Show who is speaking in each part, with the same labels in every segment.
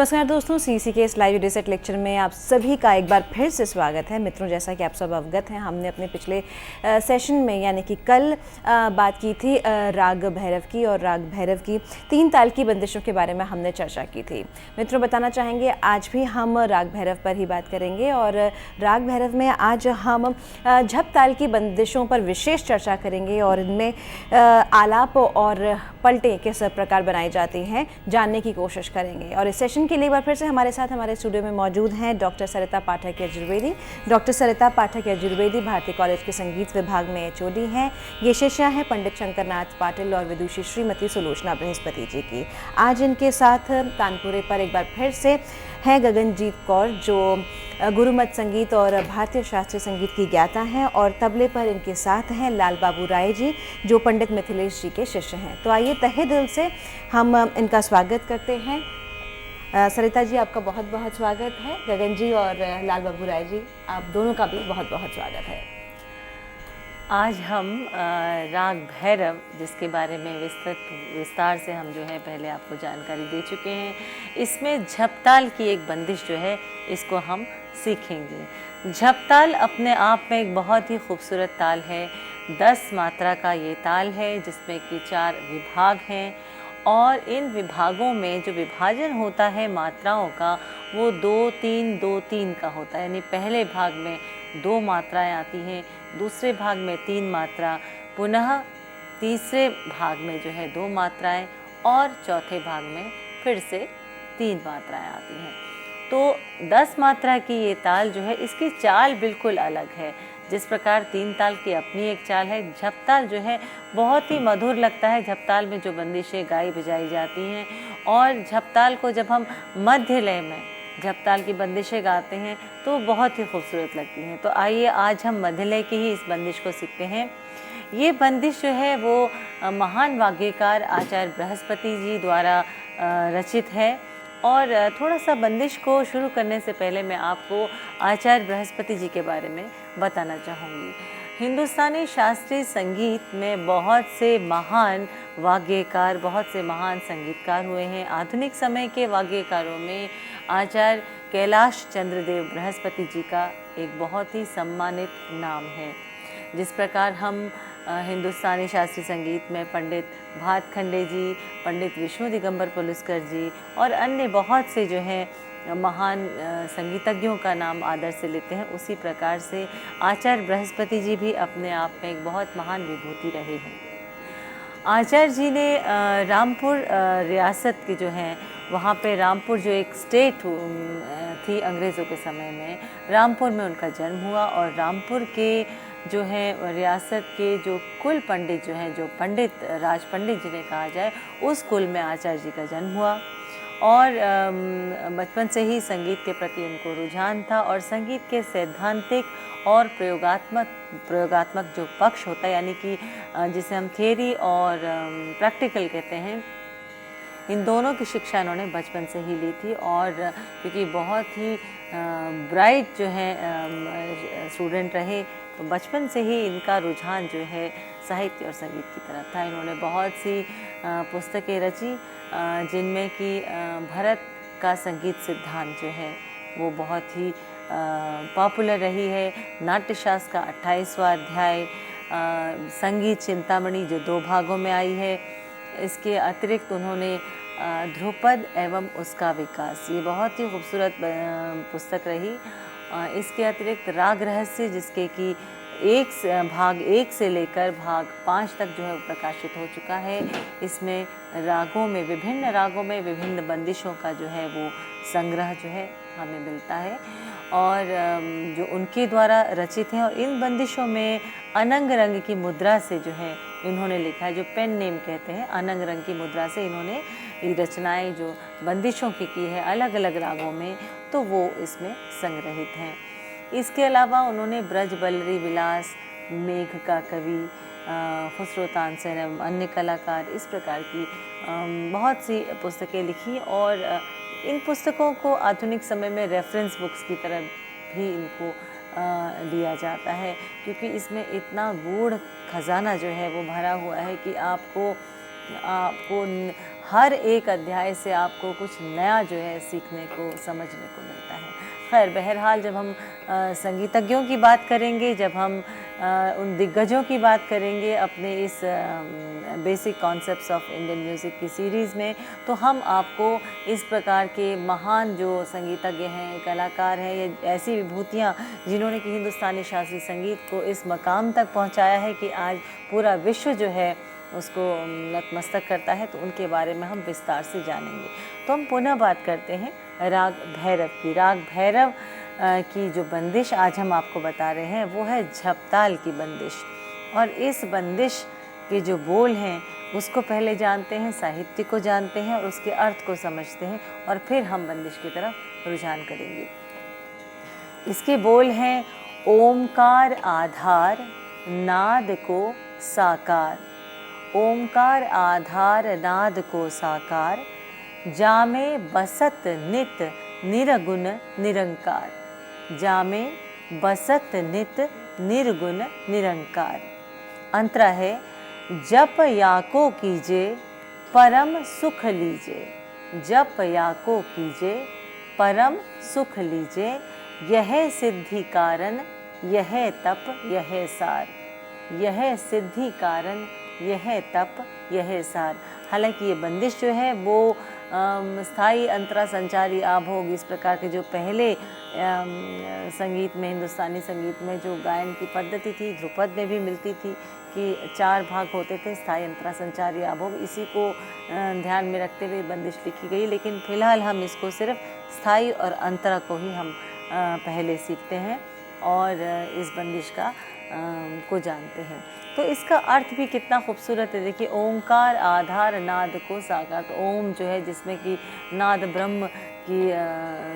Speaker 1: नमस्कार दोस्तों, सीसी के इस लाइव रिसेट लेक्चर में आप सभी का एक बार फिर से स्वागत है। मित्रों, जैसा कि आप सब अवगत हैं, हमने अपने पिछले सेशन में यानी कि कल बात की थी राग भैरव की, और राग भैरव की 3 ताल की बंदिशों के बारे में हमने चर्चा की थी। मित्रों, बताना चाहेंगे आज भी हम राग भैरव पर ही बात करेंगे, और राग भैरव में आज हम झप ताल की बंदिशों पर विशेष चर्चा करेंगे और इनमें आलाप और पलटें किस प्रकार बनाई जाती हैं जानने की कोशिश करेंगे। और इस सेशन के लिए एक बार फिर से हमारे साथ हमारे स्टूडियो में मौजूद हैं डॉक्टर सरिता पाठक यजुर्वेदी। डॉक्टर सरिता पाठक यजुर्वेदी भारतीय कॉलेज के संगीत विभाग में एचओडी हैं। ये शिष्या हैं पंडित शंकरनाथ पाटिल और विदुषी श्रीमती सुलोचना बृहस्पति जी की। आज इनके साथ तानपुरे पर एक बार फिर से हैं गगनजीत कौर, जो गुरुमत संगीत और भारतीय शास्त्रीय संगीत की ज्ञाता हैं, और तबले पर इनके साथ हैं लाल बाबू राय जी, जो पंडित मिथिलेश जी के शिष्य हैं। तो आइए तहे दिल से हम इनका स्वागत करते हैं। सरिता जी, आपका बहुत बहुत स्वागत है। गगन जी और लाल बाबू राय जी, आप दोनों का भी बहुत बहुत स्वागत है।
Speaker 2: आज हम राग भैरव, जिसके बारे में विस्तार से हम जो है पहले आपको जानकारी दे चुके हैं, इसमें झपताल की एक बंदिश जो है इसको हम सीखेंगे। झपताल अपने आप में एक बहुत ही खूबसूरत ताल है। 10 मात्रा का ये ताल है, जिसमें कि 4 विभाग हैं, और इन विभागों में जो विभाजन होता है मात्राओं का, वो 2-3-2-3 का होता है। यानी पहले भाग में 2 मात्राएं आती हैं, दूसरे भाग में 3 मात्रा, पुनः तीसरे भाग में जो है 2 मात्राएं, और चौथे भाग में फिर से 3 मात्राएं आती हैं। तो 10 मात्रा की ये ताल जो है, इसकी चाल बिल्कुल अलग है। जिस प्रकार 3 ताल की अपनी एक चाल है, झपताल जो है बहुत ही मधुर लगता है। झपताल में जो बंदिशें गाई बजाई जाती हैं, और झपताल को जब हम मध्य लय में झपताल की बंदिशें गाते हैं तो बहुत ही खूबसूरत लगती हैं। तो आइए आज हम मध्य लय की ही इस बंदिश को सीखते हैं। ये बंदिश जो है वो महान वाग्यकार आचार्य बृहस्पति जी द्वारा रचित है। और थोड़ा सा बंदिश को शुरू करने से पहले मैं आपको आचार्य बृहस्पति जी के बारे में बताना चाहूँगी। हिंदुस्तानी शास्त्रीय संगीत में बहुत से महान वाग्यकार, बहुत से महान संगीतकार हुए हैं। आधुनिक समय के वाग्यकारों में आचार्य कैलाश चंद्र देव बृहस्पति जी का एक बहुत ही सम्मानित नाम है। जिस प्रकार हम हिंदुस्तानी शास्त्रीय संगीत में पंडित भातखंडे जी, पंडित विष्णु दिगंबर पुलुस्कर जी और अन्य बहुत से जो हैं महान संगीतज्ञों का नाम आदर से लेते हैं, उसी प्रकार से आचार्य बृहस्पति जी भी अपने आप में एक बहुत महान विभूति रहे हैं। आचार्य जी ने रामपुर रियासत के जो हैं, वहाँ पे रामपुर जो एक स्टेट थी अंग्रेज़ों के समय में, रामपुर में उनका जन्म हुआ। और रामपुर के जो है रियासत के जो कुल पंडित जो हैं, जो पंडित राज पंडित जिन्हें कहा जाए, उस कुल में आचार्य जी का जन्म हुआ। और बचपन से ही संगीत के प्रति उनको रुझान था, और संगीत के सैद्धांतिक और प्रयोगात्मक जो पक्ष होता है, यानी कि जिसे हम थियरी और प्रैक्टिकल कहते हैं, इन दोनों की शिक्षा इन्होंने बचपन से ही ली थी। और क्योंकि बहुत ही ब्राइट जो है स्टूडेंट रहे, तो बचपन से ही इनका रुझान जो है साहित्य और संगीत की तरफ था। इन्होंने बहुत सी पुस्तकें रची, जिनमें कि भरत का संगीत सिद्धांत जो है वो बहुत ही पॉपुलर रही है। नाट्यशास्त्र का 28वां अध्याय, संगीत चिंतामणि जो 2 भागों में आई है। इसके अतिरिक्त उन्होंने ध्रुपद एवं उसका विकास, ये बहुत ही खूबसूरत पुस्तक रही। इसके अतिरिक्त राग रहस्य, जिसके कि भाग 1 से लेकर भाग 5 तक जो है वो प्रकाशित हो चुका है। इसमें रागों में, विभिन्न रागों में विभिन्न बंदिशों का जो है वो संग्रह जो है हमें मिलता है, और जो उनके द्वारा रचित हैं। और इन बंदिशों में अनंग रंग की मुद्रा से जो है इन्होंने लिखा है, जो पेन नेम कहते हैं, अनंग रंग की मुद्रा से इन्होंने ये रचनाएं जो बंदिशों की है अलग अलग रागों में, तो वो इसमें संग्रहित हैं। इसके अलावा उन्होंने ब्रज बल्लरी विलास, मेघ का कवि, खुसरो तानसेन एवं अन्य कलाकार, इस प्रकार की बहुत सी पुस्तकें लिखी। और इन पुस्तकों को आधुनिक समय में रेफरेंस बुक्स की तरह भी इनको लिया जाता है, क्योंकि इसमें इतना गूढ़ खजाना जो है वो भरा हुआ है कि आपको हर एक अध्याय से आपको कुछ नया जो है सीखने को, समझने को मिलता है। खैर, बहरहाल जब हम संगीतज्ञों की बात करेंगे, जब हम उन दिग्गजों की बात करेंगे अपने इस basic concepts of Indian music की सीरीज़ में, तो हम आपको इस प्रकार के महान जो संगीतज्ञ हैं, कलाकार हैं, या ऐसी विभूतियाँ जिन्होंने कि हिंदुस्तानी शास्त्रीय संगीत को इस मकाम तक पहुँचाया है कि आज पूरा विश्व जो है उसको नतमस्तक करता है, तो उनके बारे में हम विस्तार से जानेंगे। तो हम पुनः बात करते हैं राग भैरव की। राग भैरव की जो बंदिश आज हम आपको बता रहे हैं वो है झपताल की बंदिश। और इस बंदिश के जो बोल हैं उसको पहले जानते हैं, साहित्य को जानते हैं और उसके अर्थ को समझते हैं, और फिर हम बंदिश की तरफ रुझान करेंगे। इसके बोल हैं: ओमकार आधार नाद को साकार, ओमकार आधार नाद को साकार, जामे बसत नित निरगुण निरंकार, जामे बसत नित निर्गुण निरंकार। अंतरा है: जप याको कीजे परम सुख लीजे, जप याको कीजे परम सुख लीजे, यह सिद्धि कारण यह तप यह सार, यह सिद्धि कारण यह तप यह सार। हालांकि ये बंदिश जो है वो स्थायी अंतरा संचारी आभोग, इस प्रकार के जो पहले संगीत में, हिंदुस्तानी संगीत में जो गायन की पद्धति थी, ध्रुपद में भी मिलती थी कि 4 भाग होते थे, स्थायी अंतरा संचारी आभोग, इसी को ध्यान में रखते हुए बंदिश लिखी गई। लेकिन फ़िलहाल हम इसको सिर्फ स्थायी और अंतरा को ही हम पहले सीखते हैं और इस बंदिश को जानते हैं। तो इसका अर्थ भी कितना खूबसूरत है। देखिए, ओंकार आधार नाद को साकार, तो ओम जो है जिसमें कि नाद ब्रह्म की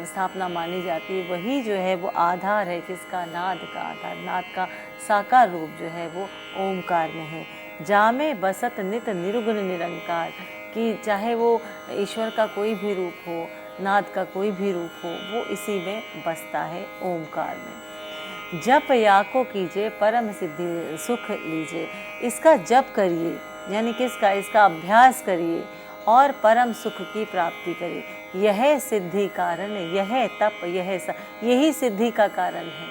Speaker 2: स्थापना मानी जाती है, वही जो है वो आधार है, किसका? नाद का आधार। नाद का साकार रूप जो है वो ओंकार में है। जामे बसत नित निर्गुण निरंकार, कि चाहे वो ईश्वर का कोई भी रूप हो, नाद का कोई भी रूप हो, वो इसी में बसता है, ओंकार में। जप याको कीजिए परम सिद्धि सुख लीजिए, इसका जप करिए, यानी कि इसका अभ्यास करिए और परम सुख की प्राप्ति करिए। यह सिद्धि कारण, यह तप यह यही सिद्धि का कारण है,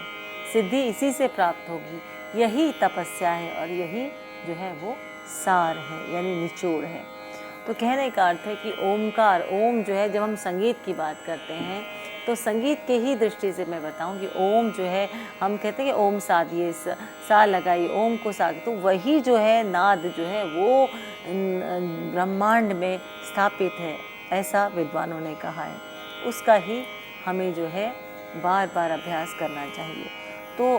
Speaker 2: सिद्धि इसी से प्राप्त होगी, यही तपस्या है और यही जो है वो सार है, यानी निचोड़ है। तो कहने का अर्थ है कि ओमकार, ओम जो है, जब हम संगीत की बात करते हैं तो संगीत के ही दृष्टि से मैं बताऊं कि ओम जो है, हम कहते हैं कि ओम साधिए, सा लगाइए, ओम को सा, तो वही जो है नाद जो है वो ब्रह्मांड में स्थापित है, ऐसा विद्वानों ने कहा है। उसका ही हमें जो है बार बार अभ्यास करना चाहिए। तो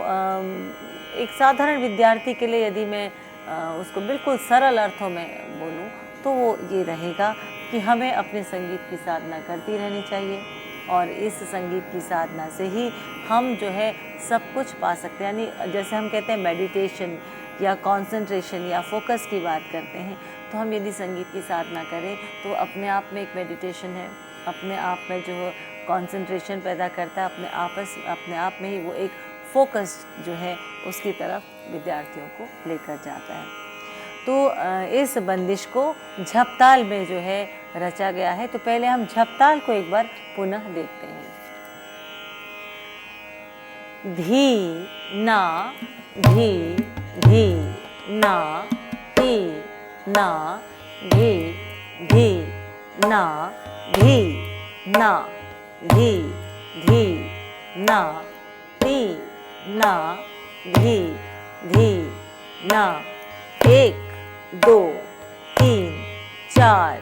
Speaker 2: एक साधारण विद्यार्थी के लिए यदि मैं उसको बिल्कुल सरल अर्थों में बोलूं तो वो ये रहेगा कि हमें अपने संगीत की साधना करती रहनी चाहिए, और इस संगीत की साधना से ही हम जो है सब कुछ पा सकते हैं। यानी जैसे हम कहते हैं मेडिटेशन या कंसंट्रेशन या फोकस की बात करते हैं, तो हम यदि संगीत की साधना करें तो अपने आप में एक मेडिटेशन है, अपने आप में जो कंसंट्रेशन पैदा करता है, अपने आप में ही वो एक फोकस जो है उसकी तरफ विद्यार्थियों को लेकर जाता है। तो इस बंदिश को झपताल में जो है रचा गया है। तो पहले हम झपताल को एक बार पुनः देखते हैं। धी ना धी धी ना धी ना धी धी ना धी ना धी धी ना धी ना धी धी ना। 1 2 3 4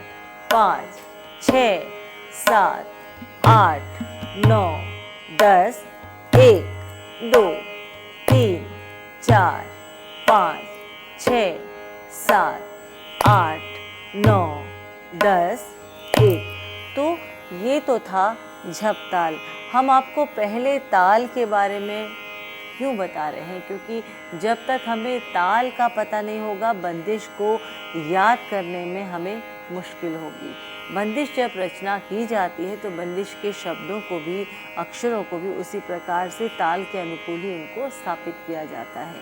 Speaker 2: 5 6 7 8 9 10 1 2 3 4 5 6 7 8 9 10 1। तो ये तो था झपताल। हम आपको पहले ताल के बारे में क्यों बता रहे हैं? क्योंकि जब तक हमें ताल का पता नहीं होगा, बंदिश को याद करने में हमें मुश्किल होगी। बंदिश जब रचना की जाती है तो बंदिश के शब्दों को भी, अक्षरों को भी उसी प्रकार से ताल के अनुकूल ही उनको स्थापित किया जाता है।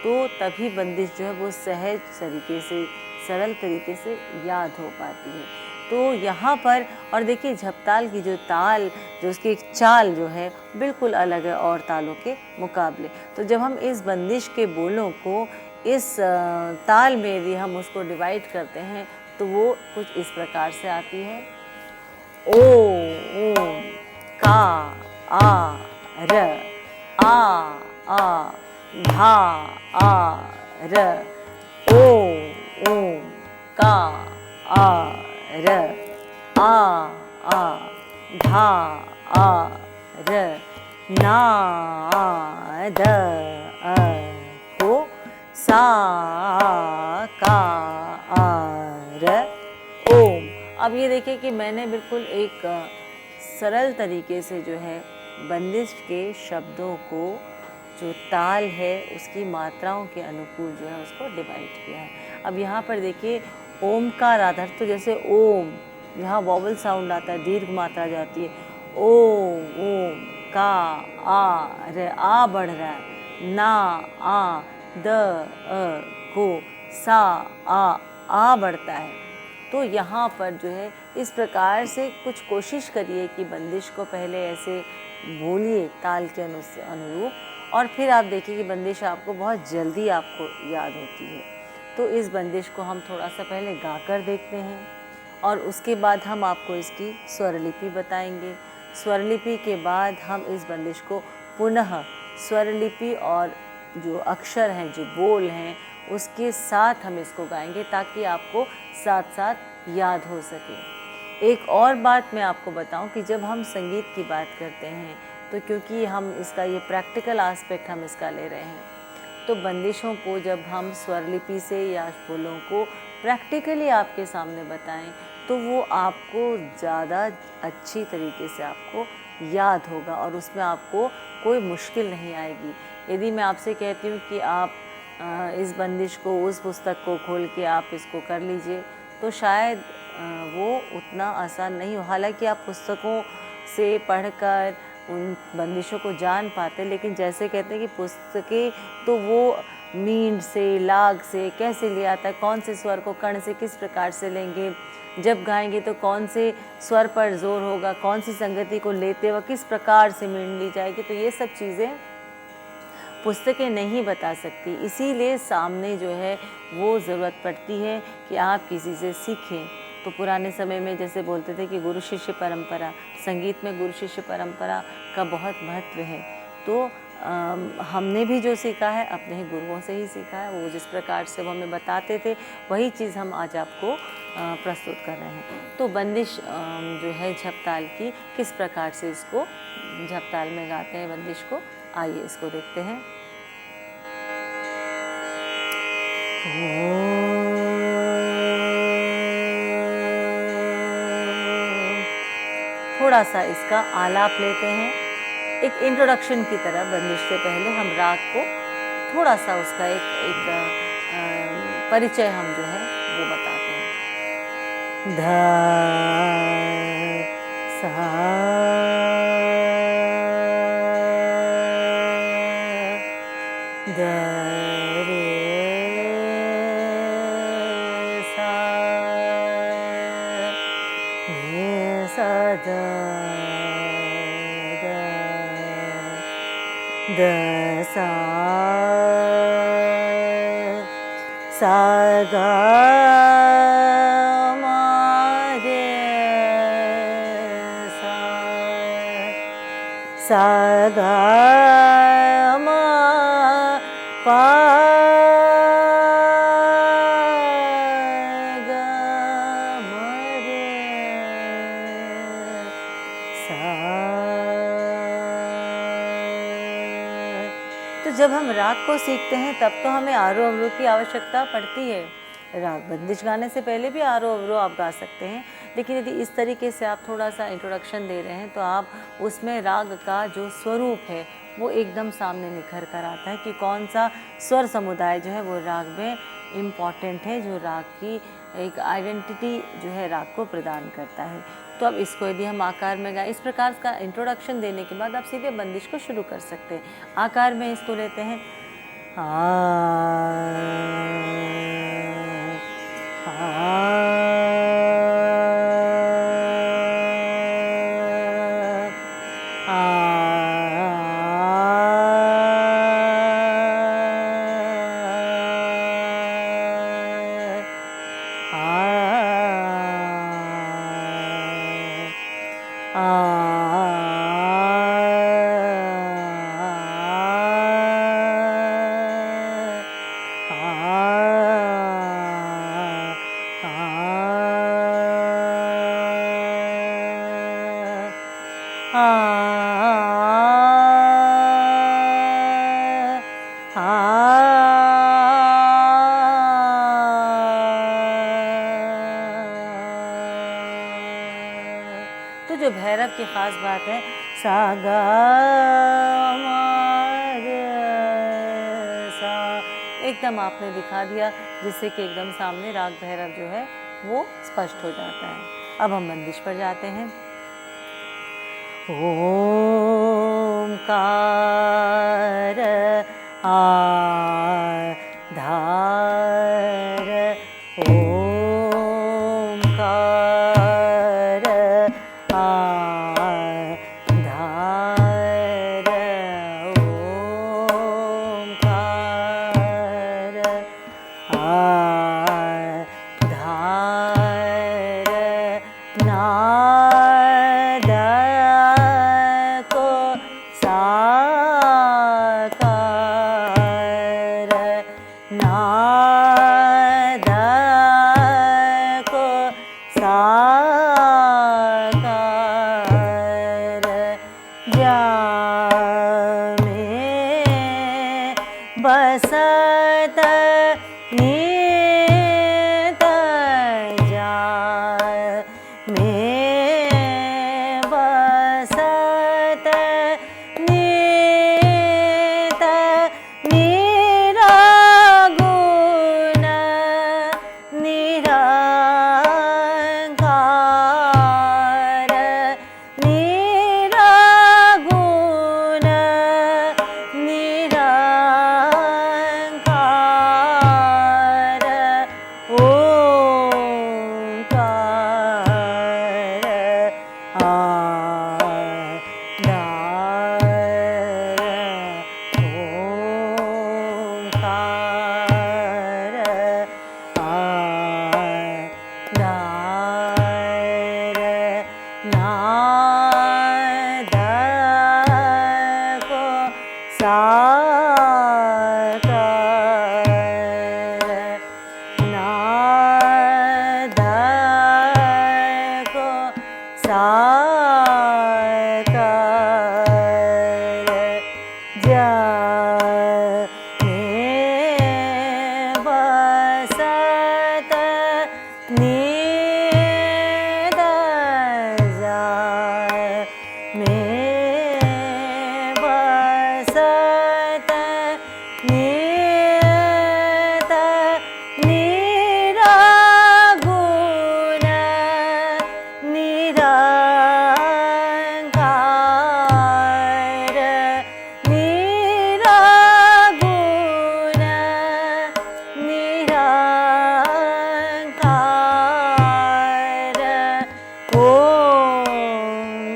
Speaker 2: तो तभी बंदिश जो है वो सहज तरीके से, सरल तरीके से याद हो पाती है। तो यहाँ पर और देखिए झपताल की जो ताल, जो उसकी एक चाल जो है बिल्कुल अलग है और तालों के मुकाबले। तो जब हम इस बंदिश के बोलों को इस ताल में यदि हम उसको डिवाइड करते हैं तो वो कुछ इस प्रकार से आती है। ओ ओम का आ र आ धा आ र ओ ओम का आ र आ धा आ र ना द को सा का आ र ओम। अब ये देखिए कि मैंने बिल्कुल एक सरल तरीके से जो है बंदिश के शब्दों को जो ताल है उसकी मात्राओं के अनुकूल जो है उसको डिवाइड किया है। अब यहाँ पर देखिए ओमकार आधार, तो जैसे ओम यहाँ वॉवल साउंड आता है, दीर्घ मात्रा जाती है, ओम का आ रे आ बढ़ रहा है, ना आ द को सा आ बढ़ता है। तो यहाँ पर जो है इस प्रकार से कुछ कोशिश करिए कि बंदिश को पहले ऐसे बोलिए ताल के अनुरूप, और फिर आप देखिए कि बंदिश आपको बहुत जल्दी आपको याद होती है। तो इस बंदिश को हम थोड़ा सा पहले गाकर देखते हैं और उसके बाद हम आपको इसकी स्वरलिपि बताएंगे। स्वरलिपि के बाद हम इस बंदिश को पुनः स्वरलिपि और जो अक्षर हैं, जो बोल हैं, उसके साथ हम इसको गाएंगे ताकि आपको साथ साथ याद हो सके। एक और बात मैं आपको बताऊं कि जब हम संगीत की बात करते हैं तो क्योंकि हम इसका ये प्रैक्टिकल एस्पेक्ट हम इसका ले रहे हैं, तो बंदिशों को जब हम स्वरलिपि से या बोलों को प्रैक्टिकली आपके सामने बताएं तो वो आपको ज़्यादा अच्छी तरीके से आपको याद होगा और उसमें आपको कोई मुश्किल नहीं आएगी। यदि मैं आपसे कहती हूँ कि आप इस बंदिश को, उस पुस्तक को खोल के आप इसको कर लीजिए, तो शायद वो उतना आसान नहीं हो। हालांकि आप पुस्तकों से पढ़कर उन बंदिशों को जान पाते, लेकिन जैसे कहते हैं कि पुस्तकें तो वो मींड से, लाग से कैसे लिया आता है, कौन से स्वर को कर्ण से किस प्रकार से लेंगे, जब गाएंगे तो कौन से स्वर पर जोर होगा, कौन सी संगति को लेते हुए किस प्रकार से मींड ली जाएगी, तो ये सब चीज़ें पुस्तकें नहीं बता सकती। इसीलिए सामने जो है वो ज़रूरत पड़ती है कि आप किसी से सीखें। तो पुराने समय में जैसे बोलते थे कि गुरु शिष्य परंपरा, संगीत में गुरु शिष्य परंपरा का बहुत महत्व है। तो हमने भी जो सीखा है अपने ही गुरुओं से ही सीखा है। वो जिस प्रकार से वो हमें बताते थे वही चीज़ हम आज आपको प्रस्तुत कर रहे हैं। तो बंदिश जो है झपताल की, किस प्रकार से इसको झपताल में गाते हैं बंदिश को, आइए इसको देखते हैं। थोड़ा सा इसका आलाप लेते हैं, एक इंट्रोडक्शन की तरह। बंदिश से पहले हम राग को थोड़ा सा उसका एक परिचय हम जो है वो बताते हैं। ध सा द रे सा रे सा द द सा सा गा मा रे सा सा गा मा पा गा मा रे सा। तो जब हम राग को सीखते हैं तब तो हमें आरोह अवरोह की आवश्यकता पड़ती है। राग बंदिश गाने से पहले भी आरोह अवरोह आप गा सकते हैं, लेकिन यदि इस तरीके से आप थोड़ा सा इंट्रोडक्शन दे रहे हैं तो आप उसमें राग का जो स्वरूप है वो एकदम सामने निखर कर आता है कि कौन सा स्वर समुदाय जो है वो राग में इम्पॉर्टेंट है, जो राग की एक आइडेंटिटी जो है राग को प्रदान करता है। तो अब इसको यदि हम आकार में गाएं, इस प्रकार का इंट्रोडक्शन देने के बाद आप सीधे बंदिश को शुरू कर सकते हैं। आकार में इसको लेते हैं आ तो जो भैरव की ख़ास बात है, सा गा मा रे सा, एकदम आपने दिखा दिया, जिससे कि एकदम सामने राग भैरव जो है वो स्पष्ट हो जाता है। अब हम बंदिश पर जाते हैं। ओमकार आधार, ओमकार आधार, ओमकार आधार, नाद को साकार, नाद को साकार, जा में बसत नित, जा में बसत नित, निरागुण निरंकार, निरागुण निरंकार, ओंकार आधार, नाद को साकार, नाद को साकार, जा में बसत नित, जा में बसत नित, निरागुण निरंकार, निरागुण निरंकार, ओंकार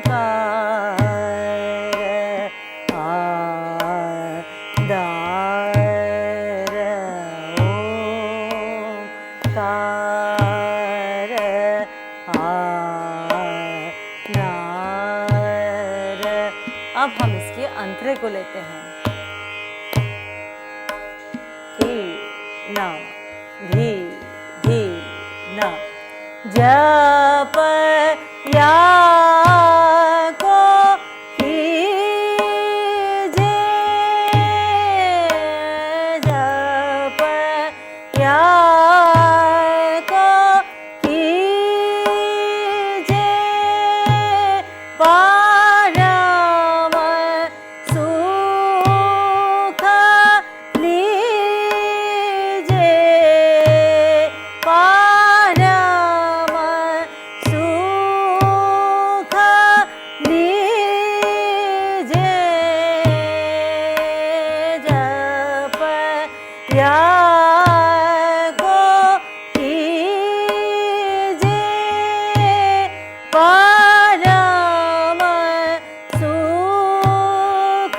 Speaker 2: आधार, ओंकार आधार। अब हम इसके अंतरे को लेते हैं। धी ना, धी धी ना, जप या को कीजे, जप या को कीजे, परम सुख लीजे, परम सुख लीजे, जप या को कीजे, परम सुख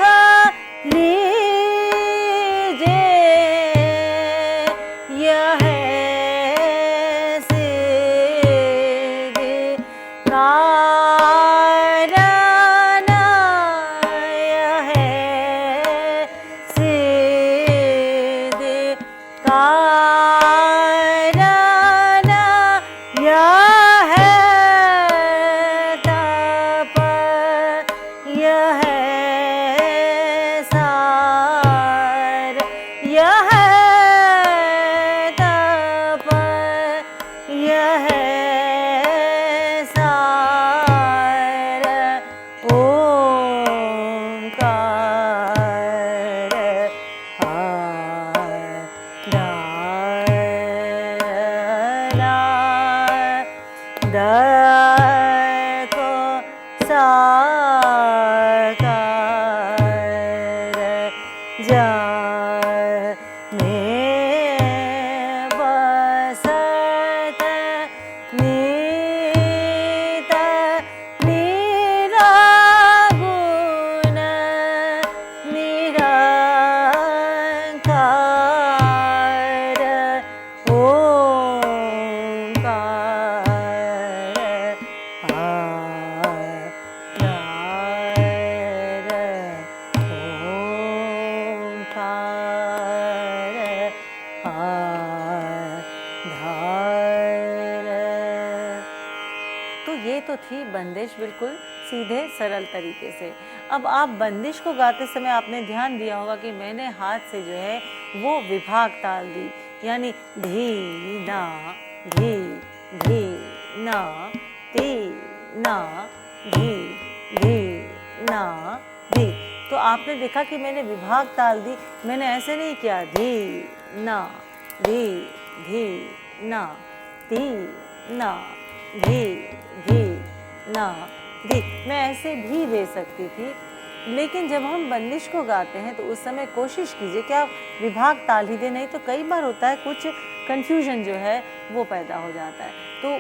Speaker 2: लीजे, यह सिद्धि कार को साकार जाने बसत नीत निरागुण निरंकार ओंकार तो ये तो थी बंदिश बिल्कुल सीधे सरल तरीके से। अब आप बंदिश को गाते समय आपने ध्यान दिया होगा कि मैंने हाथ से जो है वो विभाग ताल दी, यानी धी ना धी धी ना ती ना धी धी ना धी। तो आपने देखा कि मैंने विभाग ताल दी, मैंने ऐसे नहीं किया धी ना धी धी ना धी ना धी धी ना धी। मैं ऐसे भी दे सकती थी, लेकिन जब हम बंदिश को गाते हैं तो उस समय कोशिश कीजिए कि आप विभाग ताल ही दें, नहीं तो कई बार होता है कुछ कन्फ्यूजन जो है वो पैदा हो जाता है। तो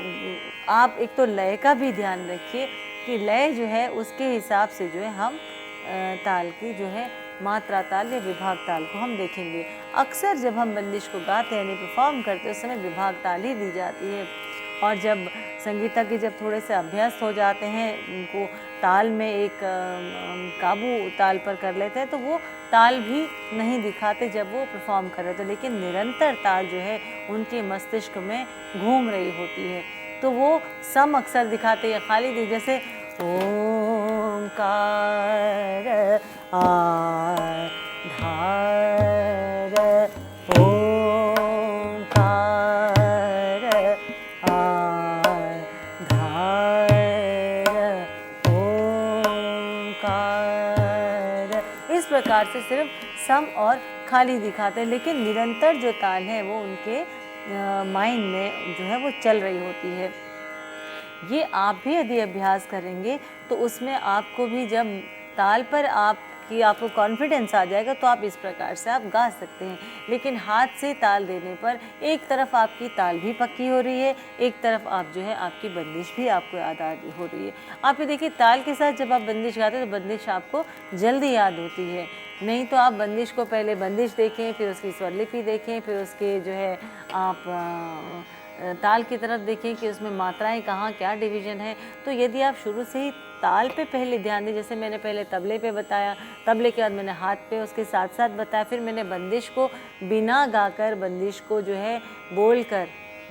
Speaker 2: आप एक तो लय का भी ध्यान रखिए कि लय जो है उसके हिसाब से जो है हम ताल की जो है मात्रा ताल या विभाग ताल को हम देखेंगे। अक्सर जब हम बंदिश को गाते हैं यानी परफॉर्म करते हैं उस समय विभाग ताल ही दी जाती है, और जब संगीतज्ञ जब थोड़े से अभ्यस्त हो जाते हैं, उनको ताल में एक काबू ताल पर कर लेते हैं, तो वो ताल भी नहीं दिखाते जब वो परफॉर्म कर रहे थे, लेकिन निरंतर ताल जो है उनके मस्तिष्क में घूम रही होती है, तो वो सम अक्सर दिखाते या खाली दी, जैसे ओंकार आधार ओंकार आधार ओंकार। इस प्रकार से सिर्फ सम और खाली दिखाते हैं, लेकिन निरंतर जो ताल है वो उनके माइंड में जो है वो चल रही होती है। ये आप भी यदि अभ्यास करेंगे तो उसमें आपको भी जब ताल पर आपको कॉन्फिडेंस आ जाएगा तो आप इस प्रकार से आप गा सकते हैं। लेकिन हाथ से ताल देने पर एक तरफ आपकी ताल भी पक्की हो रही है, एक तरफ आप जो है आपकी बंदिश भी आपको याद हो रही है। आप ये देखिए ताल के साथ जब आप बंदिश गाते हैं तो बंदिश आपको जल्दी याद होती है, नहीं तो आप बंदिश को पहले बंदिश देखें, फिर उसकी स्वरलिपि देखें, फिर उसके जो है आप ताल की तरफ देखें कि उसमें मात्राएं कहाँ क्या डिवीज़न है। तो यदि आप शुरू से ही ताल पे पहले ध्यान दें, जैसे मैंने पहले तबले पे बताया, तबले के बाद मैंने हाथ पे उसके साथ साथ बताया, फिर मैंने बंदिश को बिना गाकर बंदिश को जो है बोलकर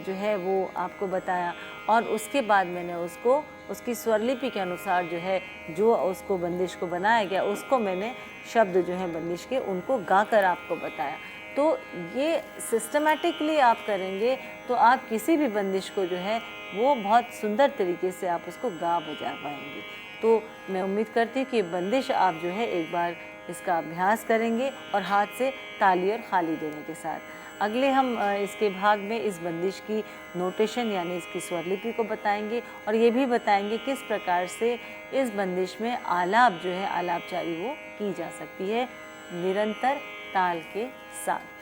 Speaker 2: जो है वो आपको बताया, और उसके बाद मैंने उसको उसकी स्वरलिपि के अनुसार जो है जो उसको बंदिश को बनाया गया उसको मैंने शब्द जो है बंदिश के उनको गाकर आपको बताया। तो ये सिस्टमैटिकली आप करेंगे तो आप किसी भी बंदिश को जो है वो बहुत सुंदर तरीके से आप उसको गा बजा पाएंगे। तो मैं उम्मीद करती हूँ कि बंदिश आप जो है एक बार इसका अभ्यास करेंगे और हाथ से ताली और खाली देने के साथ। अगले हम इसके भाग में इस बंदिश की नोटेशन यानी इसकी स्वरलिपि को बताएंगे, और ये भी बताएंगे किस प्रकार से इस बंदिश में आलाप जो है आलापचारी वो की जा सकती है निरंतर ताल के साथ।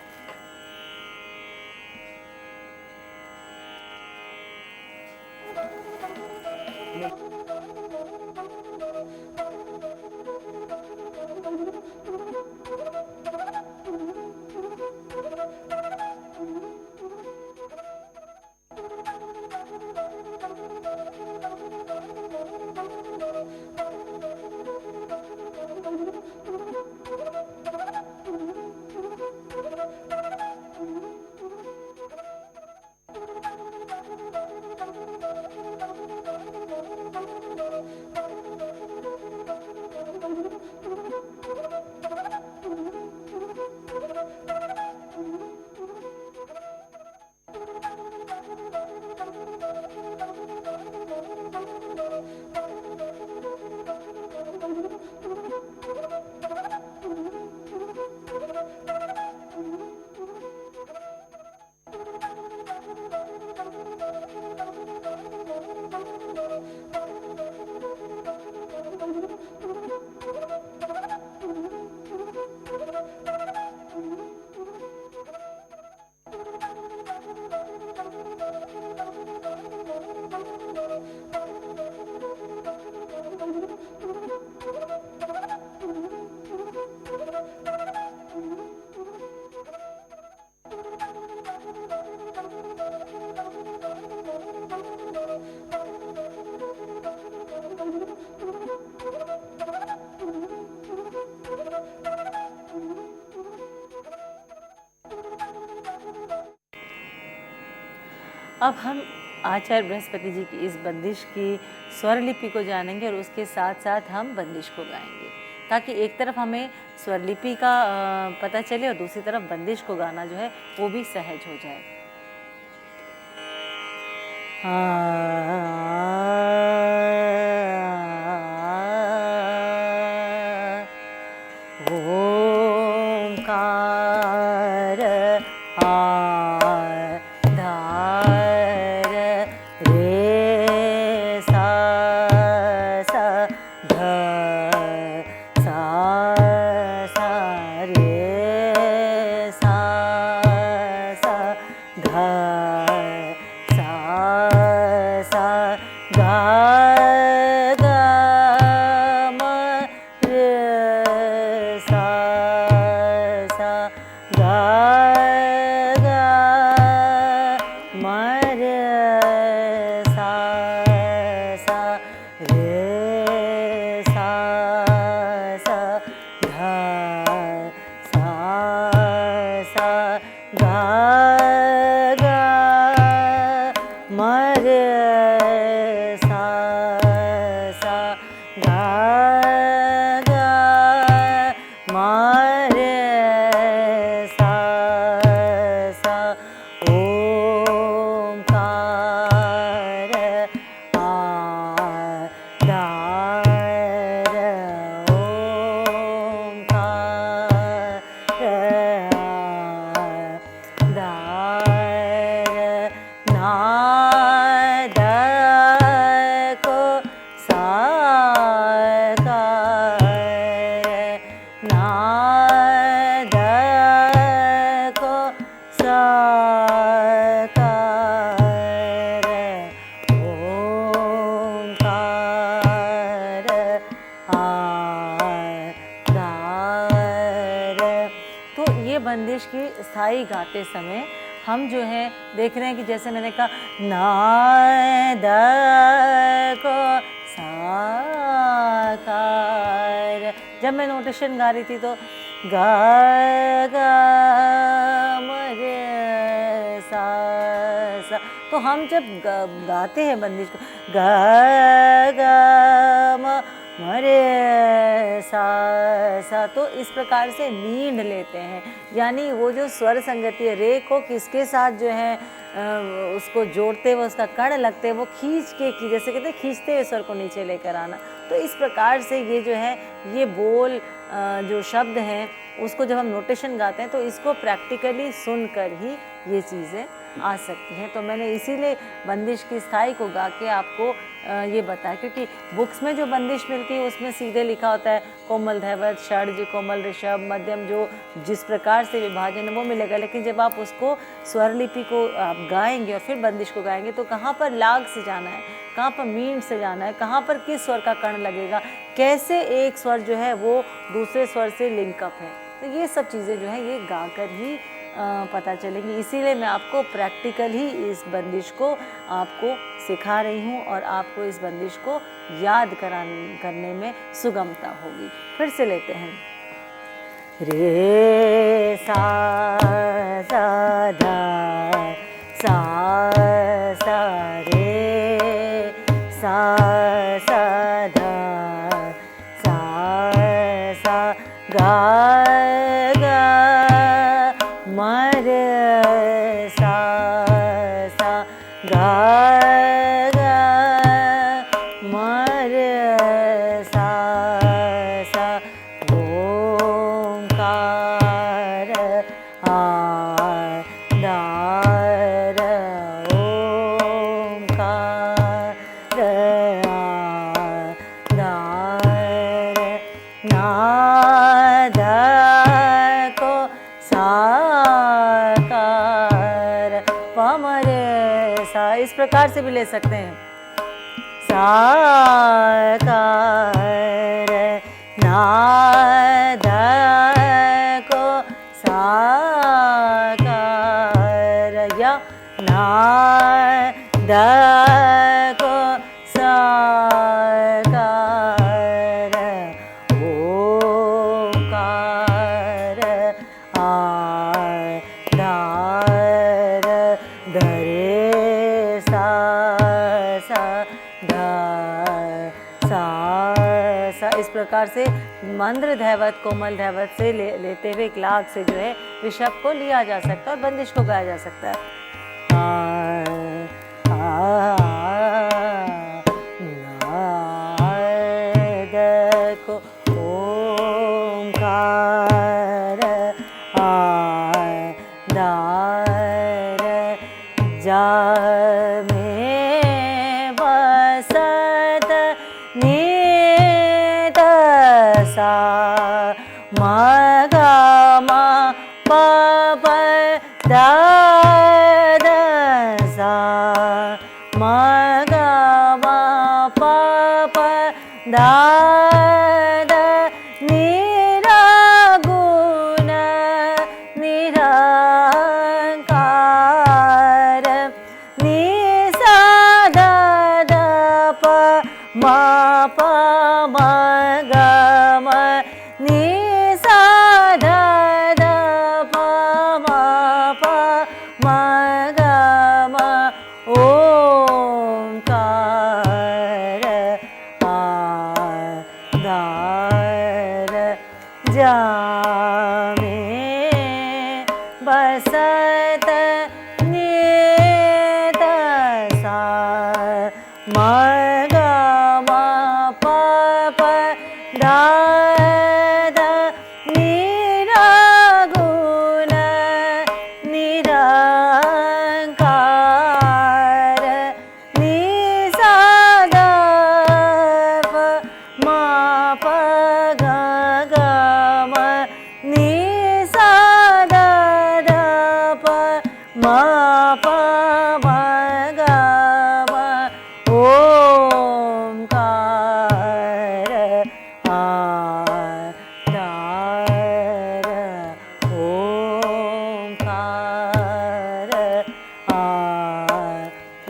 Speaker 2: अब हम आचार्य बृहस्पति जी की इस बंदिश की स्वर लिपि को जानेंगे और उसके साथ साथ हम बंदिश को गाएंगे, ताकि एक तरफ हमें स्वर लिपि का पता चले और दूसरी तरफ बंदिश को गाना जो है वो भी सहज हो जाए। ओंकार धार रे सा सा ध सा सा रे सा सा ध सा सा गा गा म रे सा सा गा गा म रे सा सा रे सा सा ध सा सा गा गा म रे सा सा गा गा म रे सा सा ओंकार आधार आधार नाद को साकार नाद को साकार ओंकार आधार। तो ये बंदिश की स्थाई गाते समय हम जो है देख रहे हैं कि जैसे मैंने कहा नाद को साकार, जब मैं नोटेशन गा रही थी तो गा गा म रे सा सा, तो हम जब गाते हैं बंदिश को गा गा म रे सा सा, तो इस प्रकार से नींद लेते हैं, यानी वो जो स्वर संगति है रे को किसके साथ जो है उसको जोड़ते हुए उसका कण लगते हैं वो खींच के की जैसे कहते हैं खींचते हुए स्वर को नीचे लेकर आना। तो इस प्रकार से ये जो है ये बोल जो शब्द हैं उसको जब हम नोटेशन गाते हैं तो इसको प्रैक्टिकली सुनकर ही ये चीज़ें आ सकती हैं। तो मैंने इसीलिए बंदिश की स्थाई को गा के आपको ये बताया, क्योंकि बुक्स में जो बंदिश मिलती है उसमें सीधे लिखा होता है कोमल धैवत षड्ज कोमल ऋषभ मध्यम, जो जिस प्रकार से विभाजन है वो मिलेगा, लेकिन जब आप उसको स्वर लिपि को आप गाएंगे और फिर बंदिश को गाएंगे तो कहाँ पर लाग से जाना है, कहाँ पर मींड से जाना है, कहाँ पर किस स्वर का कण लगेगा, कैसे एक स्वर जो है वो दूसरे स्वर से लिंकअप है, तो ये सब चीज़ें जो है ये गाकर ही पता चलेंगी। इसीलिए मैं आपको प्रैक्टिकल ही इस बंदिश को आपको सिखा रही हूँ और आपको इस बंदिश को याद करने में सुगमता होगी। फिर से लेते हैं रे सा सा धा सा सा रे सा सा धा सा सा गा गा म रे सा सा गा गा म रे सा सा ओंकार आधार ओंकार आधार नाद को साकार पम रे सा, इस प्रकार से भी ले सकते हैं साकार नाद को साकार या नाद को साकार ओंकार आधार धरे सा। इस प्रकार से मंद्र धैवत, कोमल धैवत से लेते हुए एक लाग से जो है ऋषभ को लिया जा सकता है और बंदिश को गाया जा सकता है। को ओंकार दार जा में बसत नीत सा म ग म प प द द सा म ग म प प द द निरगुण निरंकार नि सा द द प म प म ग म नि सा द द प म प म ग म ओंकार दार जा में बसत नित सा म ग म प प द द निरगुण निरंकार नि सा द प म प ग ग म नि सा द द प म प म ग म ओंकार दार ओंकार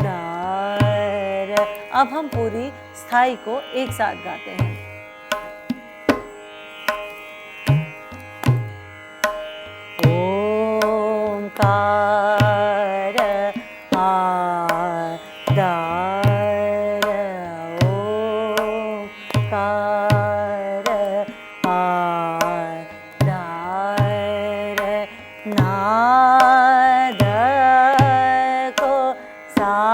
Speaker 2: दार। अब हम पूरी स्थाई को एक साथ गाते हैं। ओंकार दार ओंकार दार नाद को साकार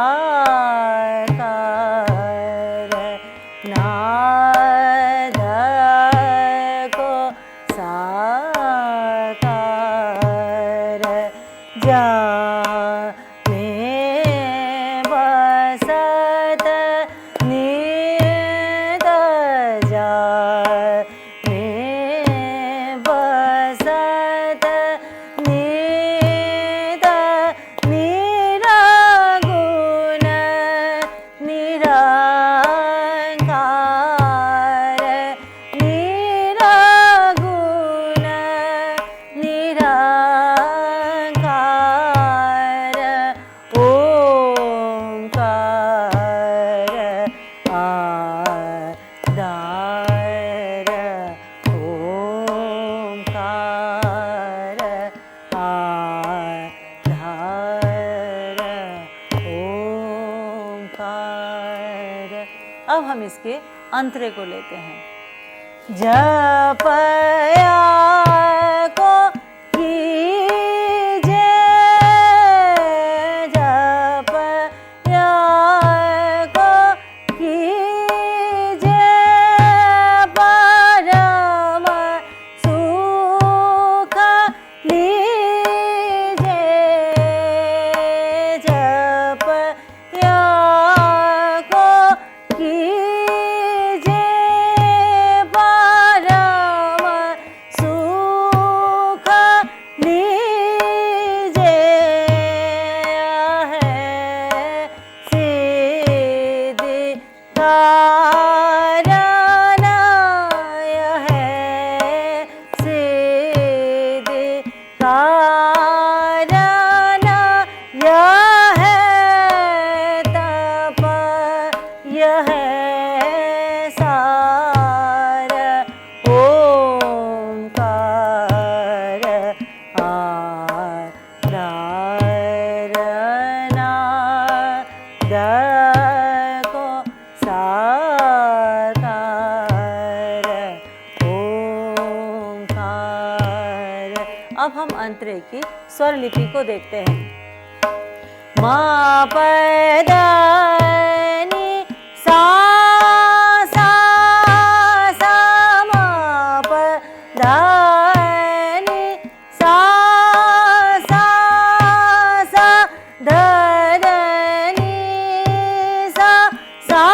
Speaker 2: नाद को साकार जा में बसत नित जा में बसत नित निरगुण निरंकार निरगुण निरंकार ओंकार दार ओंकार दार ओंकार। अब हम इसके अंतरे को लेते हैं। जपया को कीजे जपया को कीजे परम सुख लीजे जपया को कीजे परम सुख अब हम अंतरे की स्वर लिपि को देखते हैं। मा प ध नि सा सा सा मा प ध नि सा सा सा ध ध नि सा सा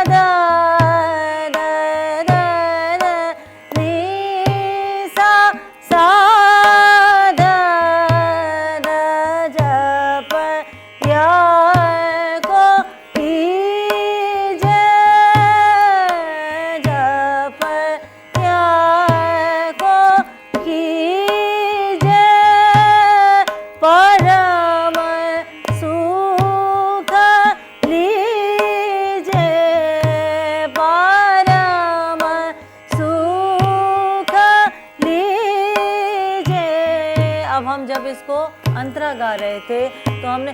Speaker 2: ध ध ध ध नि सा सा ध ध जप या को कीजे जप या को कीजे परम सुख लीजे परम सुख लीजे। अब हम जब इसको अंतरा गा रहे थे तो हमने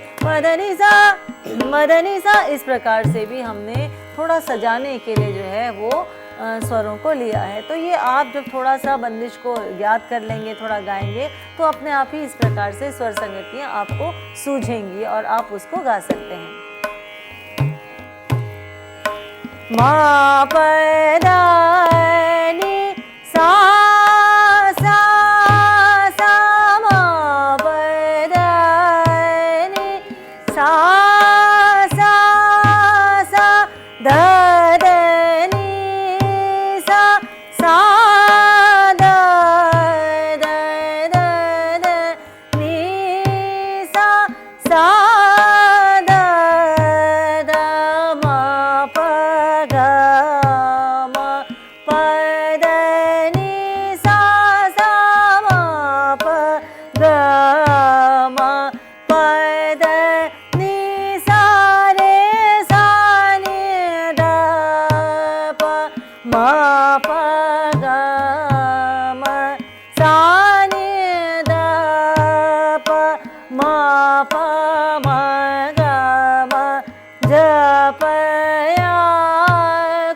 Speaker 2: मदनी सा इस प्रकार से भी हमने थोड़ा सजाने के लिए जो है वो स्वरों को लिया है। तो ये आप जब थोड़ा सा बंदिश को याद कर लेंगे, थोड़ा गाएंगे, तो अपने आप ही इस प्रकार से स्वर संगतियाँ आपको सूझेंगी और आप उसको गा सकते हैं। मा प ध नि सा सा सा मा प ध नि सा सा सा ध ध नि सा सा ध ध ध ध नि सा सा ध ध मा प ग म प ध नि सा सा मा प ग म प ध नि सा रे सा नि ध प मा प ग म सा नि ध प मा प म ग म जप या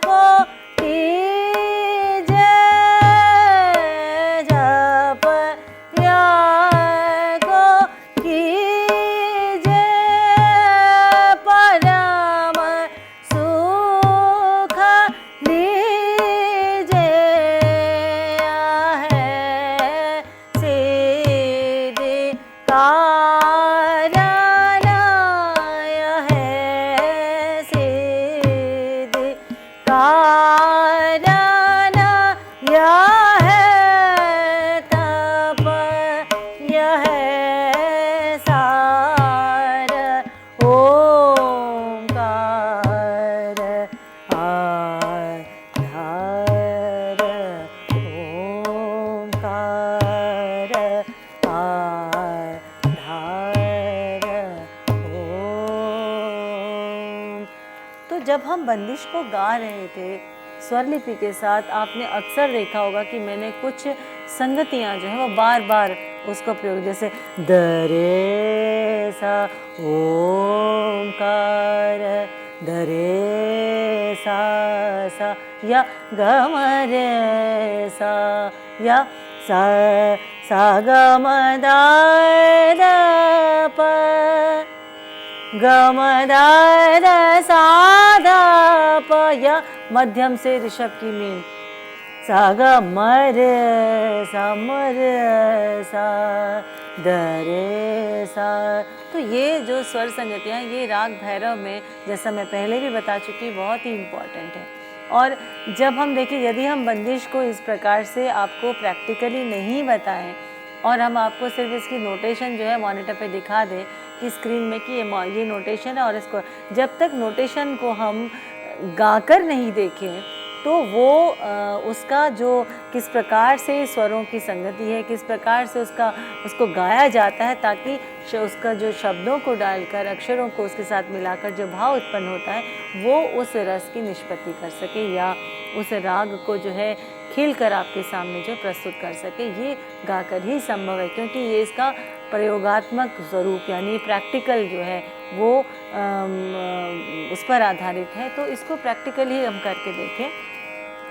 Speaker 2: को कीजे जप या को कीजे परम सुख लीजे है सिद्धि कारण है सिद्धि कारण यह है तप यह है सार ओंकार आधार ओंकार आधार ओम। तो जब हम बंदिश को गा रहे थे स्वर लिपि के साथ, आपने अक्सर देखा होगा कि मैंने कुछ संगतियाँ जो है वो बार बार उसका प्रयोग, जैसे द रे सा ओंकार द रे सा सा, या ग म रे सा, या सा सा ग म द द प ग म द द सा द प, या मध्यम से ऋषभ की मीन सा ग म रे सा द रे सा। तो ये जो स्वर संगतियाँ ये राग भैरव में, जैसा मैं पहले भी बता चुकी, बहुत ही इम्पॉर्टेंट है। और जब हम देखें, यदि हम बंदिश को इस प्रकार से आपको प्रैक्टिकली नहीं बताएं और हम आपको सिर्फ इसकी नोटेशन जो है मॉनिटर पे दिखा दें कि स्क्रीन में कि ये नोटेशन है, और इसको जब तक नोटेशन को हम गाकर नहीं देखें तो वो उसका जो किस प्रकार से स्वरों की संगति है, किस प्रकार से उसको गाया जाता है, ताकि उसका जो शब्दों को डालकर अक्षरों को उसके साथ मिलाकर जो भाव उत्पन्न होता है वो उस रस की निष्पत्ति कर सके या उस राग को जो है खिलकर आपके सामने जो प्रस्तुत कर सके। ये गाकर ही संभव है, क्योंकि ये इसका प्रयोगात्मक स्वरूप यानी प्रैक्टिकल जो है वो उस पर आधारित है। तो इसको प्रैक्टिकली हम करके देखें।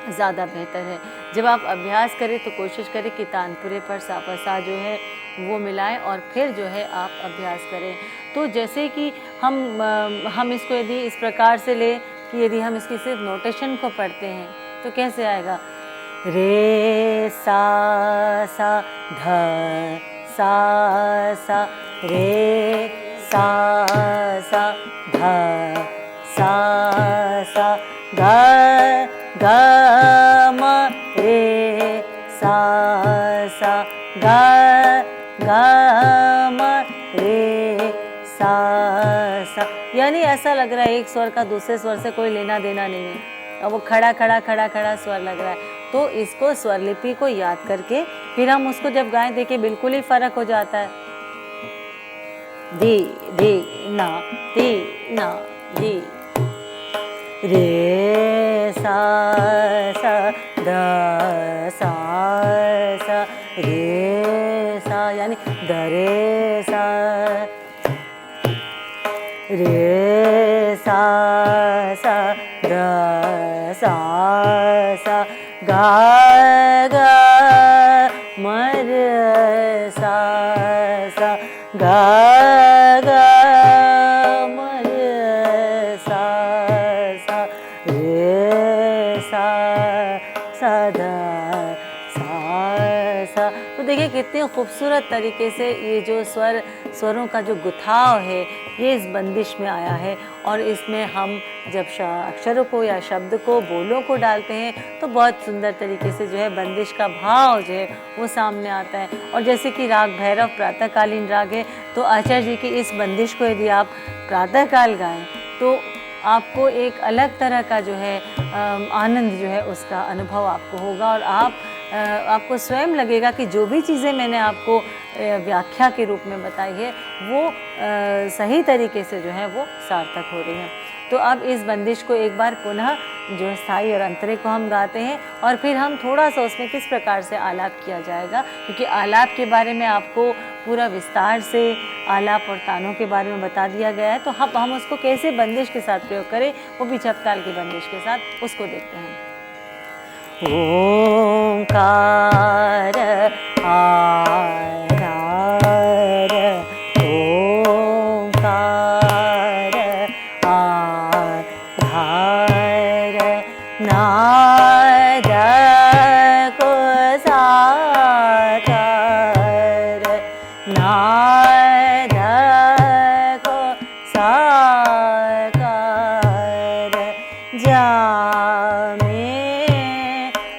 Speaker 2: ज़्यादा बेहतर है। जब आप अभ्यास करें तो कोशिश करें कि तानपुरे पर सा पर सा जो है वो मिलाएं और फिर जो है आप अभ्यास करें। तो जैसे कि हम इसको यदि इस प्रकार से लें कि यदि हम इसकी सिर्फ नोटेशन को पढ़ते हैं तो कैसे आएगा, रे सा ध सा रे सा ध सा ग ग म रे सा ग ग म रे सा। यानी ऐसा लग रहा है एक स्वर का दूसरे स्वर से कोई लेना देना नहीं है और वो खड़ा खड़ा खड़ा खड़ा स्वर लग रहा है। तो इसको स्वरलिपि को याद करके फिर हम उसको जब गाएं, देखिए बिल्कुल ही फर्क हो जाता है। धी धी ना धी ना धी, रे सा द सा रे सा, यानी द रे सा, रे सा द सा गा गा म रे सा गा गा म रे सा रे सा ध सा। तो देखिए कितने खूबसूरत तरीके से ये जो स्वरों का जो गुथाव है ये इस बंदिश में आया है। और इसमें हम जब अक्षरों को या शब्द को, बोलों को डालते हैं तो बहुत सुंदर तरीके से जो है बंदिश का भाव जो है वो सामने आता है। और जैसे कि राग भैरव प्रातःकालीन राग है, तो आचार्य जी की इस बंदिश को यदि आप प्रातःकाल गाएं तो आपको एक अलग तरह का जो है आनंद जो है उसका अनुभव आपको होगा। और आपको स्वयं लगेगा कि जो भी चीज़ें मैंने आपको व्याख्या के रूप में बताई है वो सही तरीके से जो है वो सार्थक हो रही हैं। तो अब इस बंदिश को एक बार पुनः जो है स्थाई और अंतरे को हम गाते हैं और फिर हम थोड़ा सा उसमें किस प्रकार से आलाप किया जाएगा, क्योंकि आलाप के बारे में आपको पूरा विस्तार से आलाप और तानों के बारे में बता दिया गया है। तो हम उसको कैसे बंदिश के साथ प्रयोग करें, वो भी झपताल की बंदिश के साथ, उसको देखते हैं। ओंकार आधार, ओंकार आधार, नाद को साकार, नाद को साकार, जा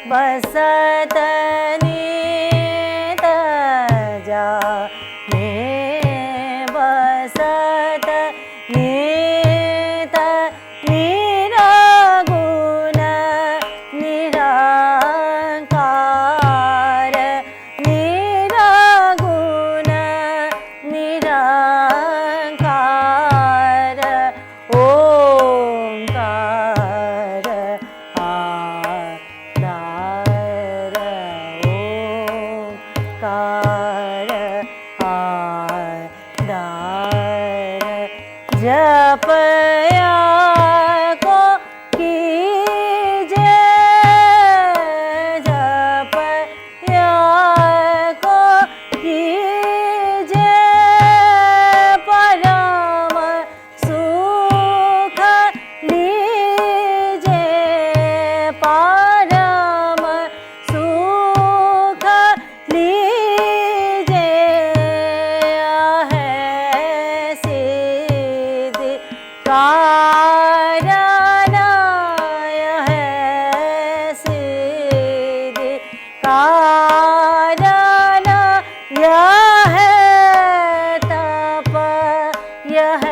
Speaker 2: बसत नीत जा में बसत नीत निरागुण निराकार, निरागुण निराकार, ओंकार जपया को कीजे, जपया को कीजे, परम सुख लीजे, परम सुख लीजे, कारणय है सिद्धि, कारण यह है तप, यह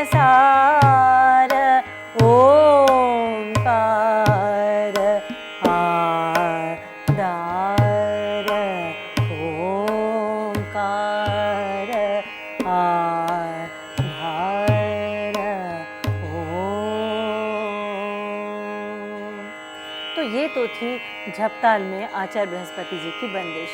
Speaker 2: सार, ओंकार आधार, ओंकार तो ये तो थी झपताल में आचार्य बृहस्पति जी की बंदिश।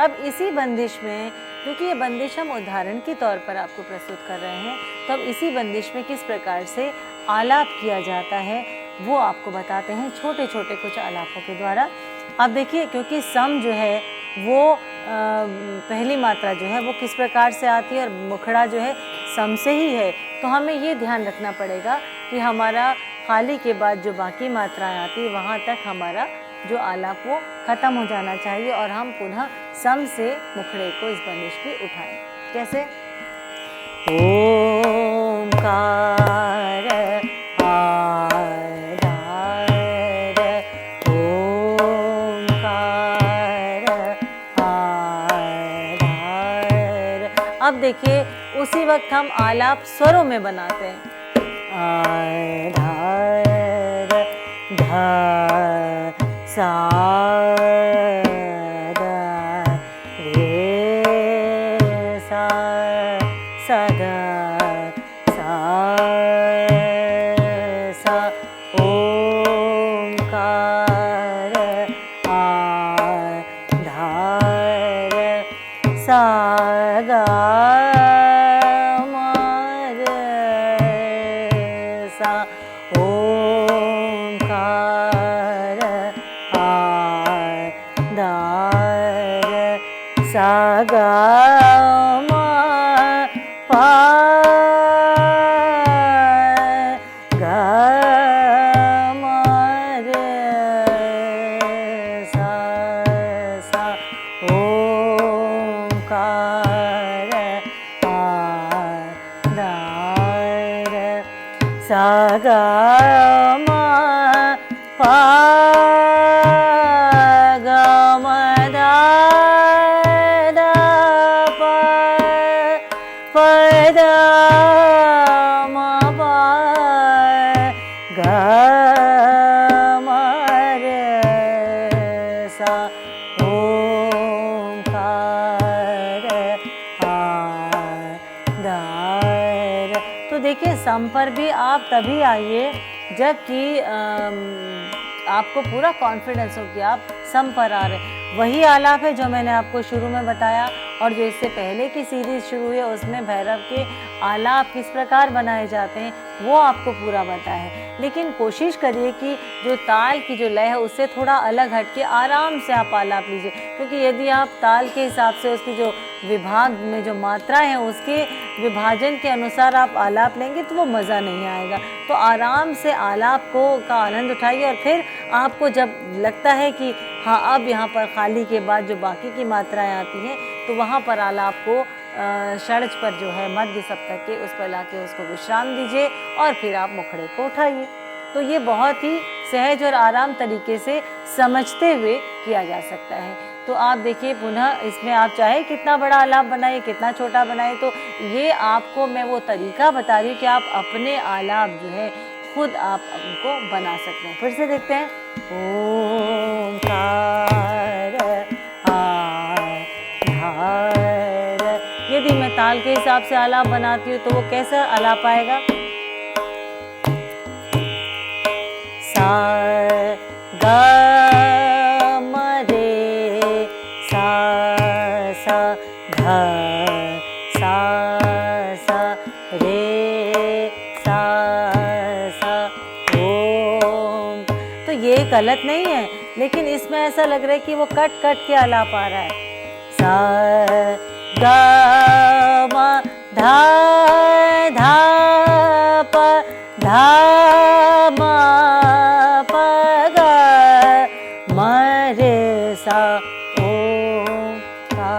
Speaker 2: अब इसी बंदिश में, क्योंकि ये बंदिश हम उदाहरण के तौर पर आपको प्रस्तुत कर रहे हैं, तो अब इसी बंदिश में किस प्रकार से आलाप किया जाता है वो आपको बताते हैं छोटे छोटे कुछ आलापों के द्वारा। अब देखिए, क्योंकि सम जो है वो पहली मात्रा जो है वो किस प्रकार से आती है और मुखड़ा जो है सम से ही है, तो हमें ये ध्यान रखना पड़ेगा कि हमारा खाली के बाद जो बाकी मात्राएं आती है वहाँ तक हमारा जो आलाप वो ख़त्म हो जाना चाहिए और हम पुनः सम से मुखड़े को इस बंदिश की उठाएं। कैसे? ओंकार आधार, ओंकार आधार। अब देखिए, उसी वक्त हम आलाप स्वरों में बनाते हैं। आधार धा सा दा रे सा सा दा सा सा। ओंकार आधार सा गा मा रे सा। ओंकार आधार सा गा मा पा गा मा रे सा सा। ओंकार आधार सा गा मा पा गा मा दा दा पा पा दा मा पा गा मा रे सा। ओंकार आधार। तो देखिए, सम पर भी आप तभी आइए जबकि आपको पूरा कॉन्फिडेंस हो कि आप सम पर आ रहे हैं। वही आलाप है जो मैंने आपको शुरू में बताया और जो इससे पहले की सीरीज शुरू हुई है उसमें भैरव के आलाप किस प्रकार बनाए जाते हैं वो आपको पूरा बताया है। लेकिन कोशिश करिए कि जो ताल की जो लय है उससे थोड़ा अलग हट के आराम से आप आलाप लीजिए, क्योंकि यदि आप ताल के हिसाब से उसकी जो विभाग में जो मात्राएं हैं उसके विभाजन के अनुसार आप आलाप लेंगे तो वो मज़ा नहीं आएगा। तो आराम से आलाप का आनंद उठाइए और फिर आपको जब लगता है कि हाँ अब यहाँ पर खाली के बाद जो बाकी की मात्राएं आती हैं तो वहाँ पर आलाप को षड्ज पर जो है मध्य सप्तक के उस पर लाके उसको विश्राम दीजिए और फिर आप मुखड़े को उठाइए। तो ये बहुत ही सहज और आराम तरीके से समझते हुए किया जा सकता है। तो आप देखिए, पुनः इसमें आप चाहे कितना बड़ा आलाप बनाइए कितना छोटा बनाइए, तो ये आपको मैं वो तरीका बता रही हूँ कि आप अपने आलाप जो है खुद आप उनको बना सकते हैं। फिर से देखते हैं। ओंकार आधार। यदि मैं ताल के हिसाब से आलाप बनाती हूँ तो वो कैसा आलाप आएगा? सा गा मा रे सा सा धा सा सा रे सा सा ओम। तो ये गलत नहीं है, लेकिन इसमें ऐसा लग रहा है कि वो कट कट के आलाप आ रहा है। सा गा मा धा धा पा धा मा पा गा मा रे सा ओम का।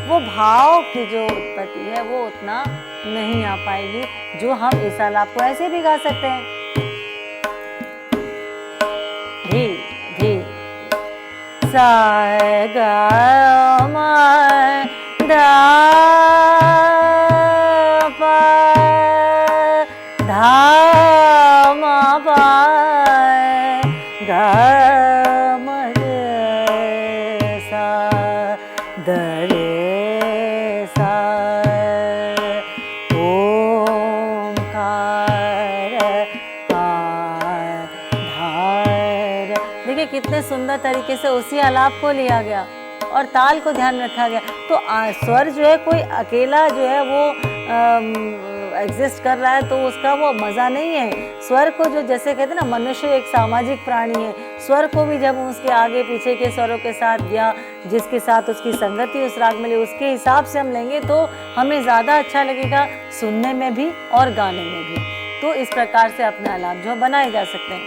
Speaker 2: वो भाव की जो उत्पत्ति है वो उतना नहीं आ पाएगी जो हम इस आलाप को ऐसे भी गा सकते हैं। धी धी सा गा मा धा पा धा मा पा गा मा रे सा द रे सा। ओंकार आधार। देखिए कितने सुंदर तरीके से उसी आलाप को लिया गया और ताल को ध्यान रखा गया। तो स्वर जो है कोई अकेला जो है वो एग्जिस्ट कर रहा है तो उसका वो मज़ा नहीं है। स्वर को जो जैसे कहते हैं ना, मनुष्य एक सामाजिक प्राणी है, स्वर को भी जब उसके आगे पीछे के स्वरों के साथ या जिसके साथ उसकी संगति उस राग में ले उसके हिसाब से हम लेंगे तो हमें ज़्यादा अच्छा लगेगा सुनने में भी और गाने में भी। तो इस प्रकार से अपने आलाप जो बनाए जा सकते हैं।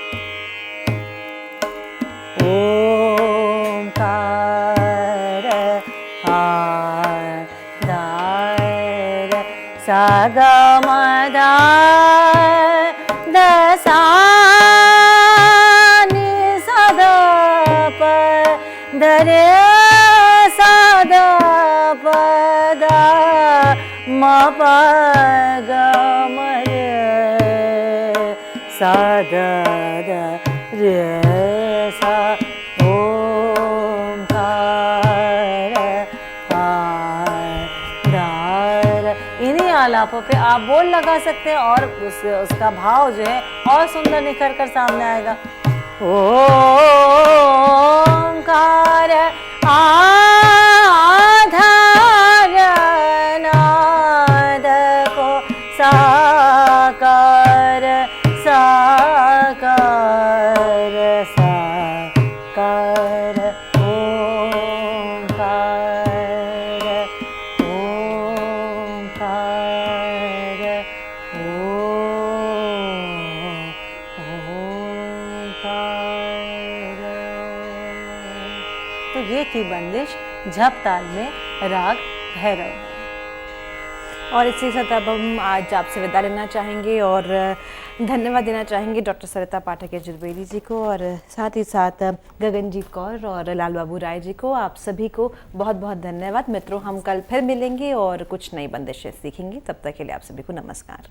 Speaker 2: ओंकार आधार सा ग म ध द सा नि सा ध प ध रे सा ध प द म प ग म रे सा द द रे सा। ओंकार आधार। इन्हीं आलापों पे आप बोल लगा सकते हैं और उसका भाव जो है और सुंदर निखर कर सामने आएगा। ओंकार आधार नाद को साकार साकार साकार। ओंकार ओंकार ओंकार। तो ये थी बंदिश झप ताल में राग भैरव।
Speaker 1: और इसी के साथ अब हम आज आपसे विदा लेना चाहेंगे और धन्यवाद देना चाहेंगे डॉक्टर सरिता पाठक यजुर्वेदी जी को और साथ ही साथ गगनजीत कौर और लाल बाबू राय जी को। आप सभी को बहुत बहुत धन्यवाद। मित्रों, हम कल फिर मिलेंगे और कुछ नई बंदिशें सीखेंगे। तब तक के लिए आप सभी को नमस्कार।